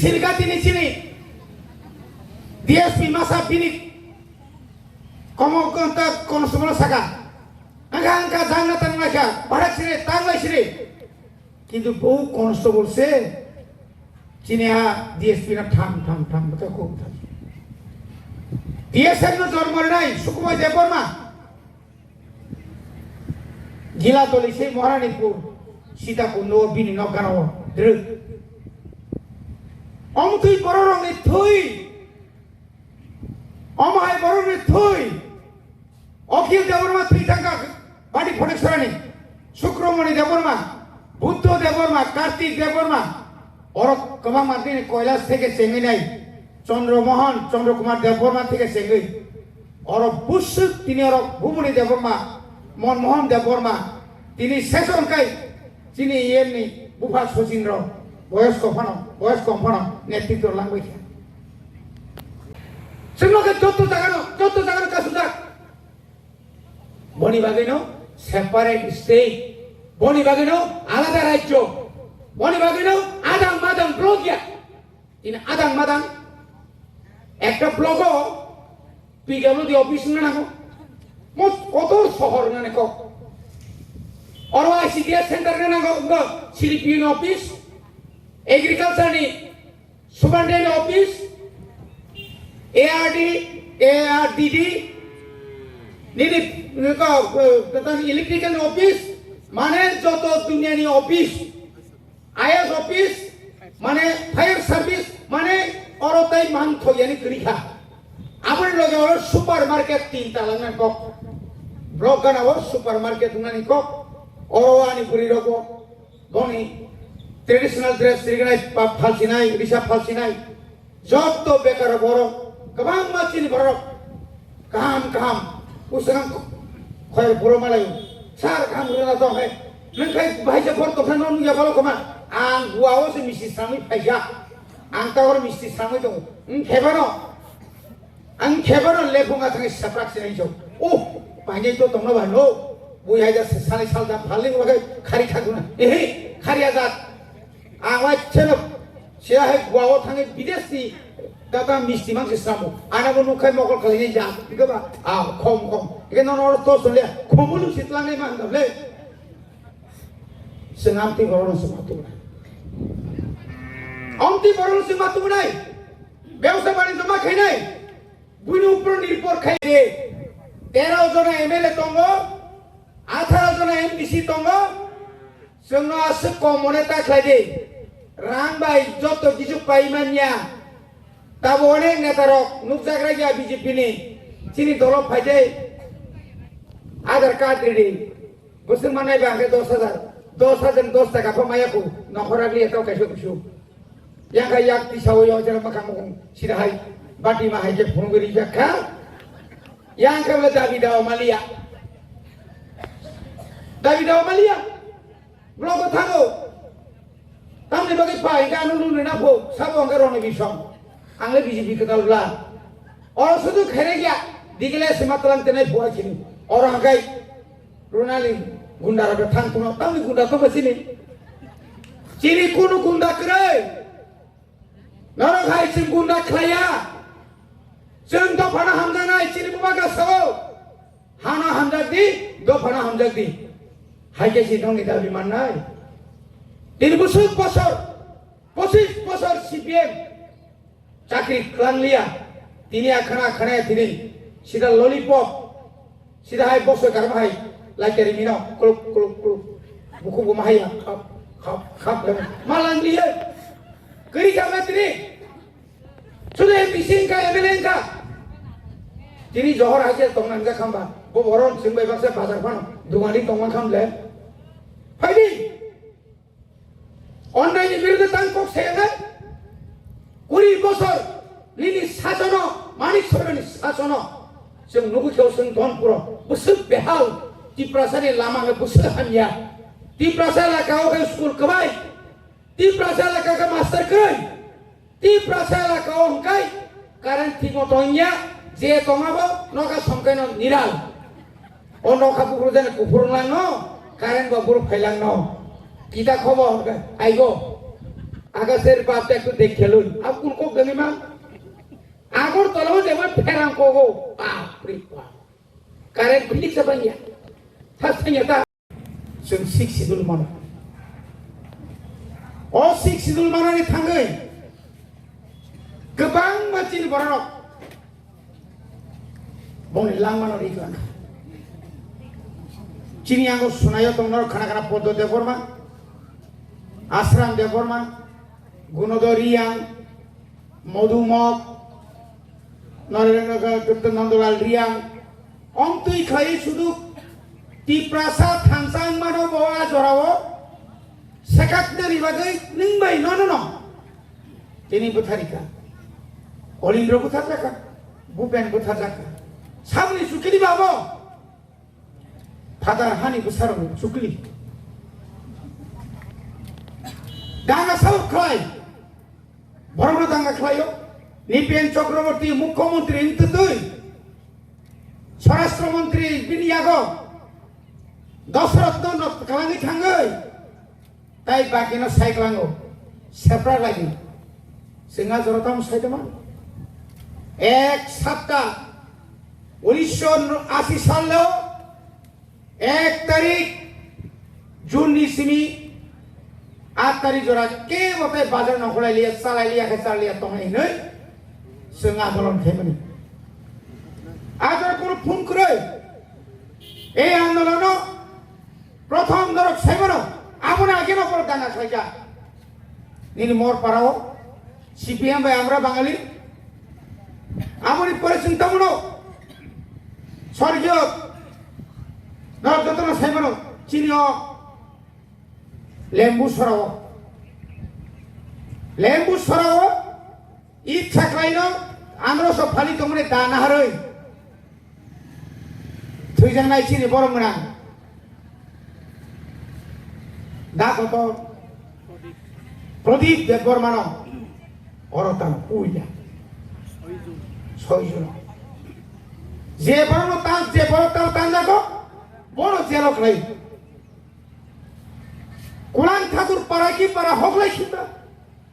silga tini sini DSP masa bini komo kontak konsumen saka angka jangna tan mereka barak sini tanglai sini কিন্তু বহু constable সে চিনিয়া DSP না ঠাম বেটা খুব DSN no জন্মরে নাই সুকুমার দেববর্মা গিলাতলি সেই মহারানীপুর সীতাকুণ্ড বিনি নগানো দ্রু অমতুই বড় রঙে থুই অমায় বড় রঙে থুই অখিল দেববর্মা থুই টাকা বাড়ি ফটেশ্বরানী শুক্রমণি দেববর্মা বুদ্ধ দেববর্মা কার্তিক দেববর্মা और कमा मार्टी ने कैलाश থেকে চেঙ্গি নাই চন্দ্রমোহন চন্দ্রকুমার দেববর্মা থেকে চেঙ্গি और বুসুক তিনি और ভূমনি দেববর্মা মনমোহন দেববর্মা তিনি শেষনকাই তিনি এমনি বুফা সচিন্দ্র বয়স্ক কম্পন নেতৃত্ব লাঙ্গুইছে সেগুলোকে যত জায়গানো কাজুদা বনি বাগিনো সেপারেট স্টেট বনি বাগিনো আলাদা রাজ্য বনি বাগিনো আদাং মাদাং ব্লকিয়া তিনি আদাং মাদাং একটা ব্লক পিডব্লিউডি অফিস না নাকো কত শহর না নাকো और आईसीडीएस सेंटर ने नागो सीडीपीएन ऑफिस एग्रीकल्चर नि सुपरिटेंडेंट ऑफिस एआरडीडी निदि को इलेक्ट्रिकल ऑफिस माने যত দুনিয়ানি অফিস आईएएस ऑफिस माने फायर सर्विस माने औरताई मान थोयानी करिखा आपण लगे और सुपरमार्केट तीन तालांगन को ब्लॉक गनावो सुपरमार्केट नानि को औरवानी पुरी रगो बनी ट्रेडिशनल ड्रेस सिगनाय फालसिनाय रिसा फालसिनाय जत्तो बेकार बरो गोबां मानसिनि बरो काम उसगां खय बरो मालाय सार काम रोना दं है नोंखाय बाहायजा फर दखान नं या बालो कमा आं गुवाओ से मिस्ति सामै फायजा आं तावर मिस्ति सामै दं आं खेबानो लेफुङा थाङै साप्राक सिनाय जौ ओ बायनाय तो दंना बानो बुया जा सानै सालदा फालिं बागै खारि थागुना एहे खारिया जात आवा चलो सिया है गुवाओ थाङै विदेशनि दादा मिस्ति मांसे सामो आनाबो नुखाय मगल खालायनाय जा बिगोबा आ खम इके ननर तो सले खमुलु सितलांनाय मा होनदले senamti borong sematu amti borong sematu nai ব্যবসা বাণিজ্য মা খাই নাই বুনি উপর নির্ভর খাই দে 13 জন এমএলএ তঙ্গ 18 জন এমপিসি তঙ্গ जोंनो आसे कमने ताख्लाय दे रां बाय जत किछु पाइमानिया ताबो अनेक नेतारक नुकजाग्रा गया बीजेपी नि चिनि दलक फायदे आधार कार्ड रेडी बोसोर मानाय बागे 10,000 10 টাকা ফমায়াকো নখরাগলি এটাও কাইছো কিছু ইয়াকা ইয়াক তিসাও ইয়াজরা মাকামু সিরাহাই বাটি মাহাই যে ফোনগরি ব্যাখ্যা ইয়াকা বলে দাবি দাও মালিয়া ব্লগ থাকো তামনি বাকি পাই গানু নুনে না ফো সাবো অঙ্গরনে বিসম আংলে বিজেপি কদাললা और শুধু খেরে গিয়া দিগলে সীমাতলাং তেনে ফোয়াছিনি और হাগাই রোনালি गुंडारा बे थांग तुनो तामनि गुंडा तो बसिनि चिनि कुनु गुंडा करे नरो खाय सिम गुंडा खलाया जों द फाना हामजानाय चिनि बुबा गासाव हाना हामजादि द फाना हामजादि हायके सिथंनि दाबि माननाय 3 বছর 25 বছর সিপিএম চাকরি ক্লানলিয়া তিনি আখানা খানায় তিনি সিধা ললিপপ সিধা হাই বসে কারমাই लाइटरी मिनो क्लुक बुku gumahaya khap malang dia kiri kami tini sudah bising ka evelyn ka tini johor aja tongan ka khamba bo boron singbai baksa bazar pan dumani tongan kham le faidi online বিরুদ্ধে তাঙ্কক সেনা 20 বছর Linyi শাসন মানিক সরকারি শাসন जों नुगु खेवसों धनपुर बुसु बेहाल तिप्रासानि लामा बुसु हानिया तिप्रासा लाकाव के school कबाय Tiprasa Laka के मास्टर कय तिप्रासा लाकाव हंकाय कारण थिमतोनिया जे तमाबो नका संकायनो निराल ओ नका बुरु जाने कुफुरलांनो कारण बाबुर फाइलांनो किता खबर आइगो আকাশের বাপটা একটু দেখে লই আর কোন কোক জানি মা আগর তলাও যেমন ফেরাম কোগো বাপরে বাপ কারেন্ট ফিলিক সাবাইয়া থাসanya ta जों सिक्स सिडुल मानो अ सिक्स सिडुल मानानै थाङै गोबां मानसिनि बराव बने लांमानो इगलां चिनि आंगो सुनायो दंनो खाना खाना पद्म देवबर्मा आश्राम देवबर्मा गुणोदरियां मधुमक नरेन्द्र नंदलाल रियां अंतुई खाई शुधु Tiprasa tangsang mano bawa jorawo sekat dari bagai ningbai no ini butharika Olindro butharaka Bupen butharaka sabni sukili babo Padar hani besar sukili danga sabuk khlai borono danga khlayo Nipen Chakraborty Mukhyamantri intutui Swarashtra Mantri Biniyago Dasharath न कलांगी थांगै ताई बाकिनो साइक्लांगो सेप्रा लागि सिंगा जरताम साइदमा एक सप्ताह 1980 साललो 1 तारिख जून निसिमी 8 तारिख जरा के बते बाजार नखलाय लिया सालाय लिया के चाल लिया तंगै नै सिंगा आंदोलन खेमनि आजार कोन फोन करे ए आंदोलन প্রথম দরক সাইবনো আমরা কেন পর দাঙ্গা খাইকা নিনি মোর পারাও সিপিএম ভাই আমরা বাঙালি আমরি পরে চিন্তা মনো স্বর্গীয় নরক যতন সাইবনো চিনিও লেম্বু সরাও ইচ্ছা খাইনো আমরা সব ফালি তোমরে দানা হারই তুই জানাই চিনি বড় মনা Dako to Pradip Debormano Orotan Puya Soijuno Je Borono Tanjako Boro Jelok Lay Kulan Thakur Paraki para Hoglai Kita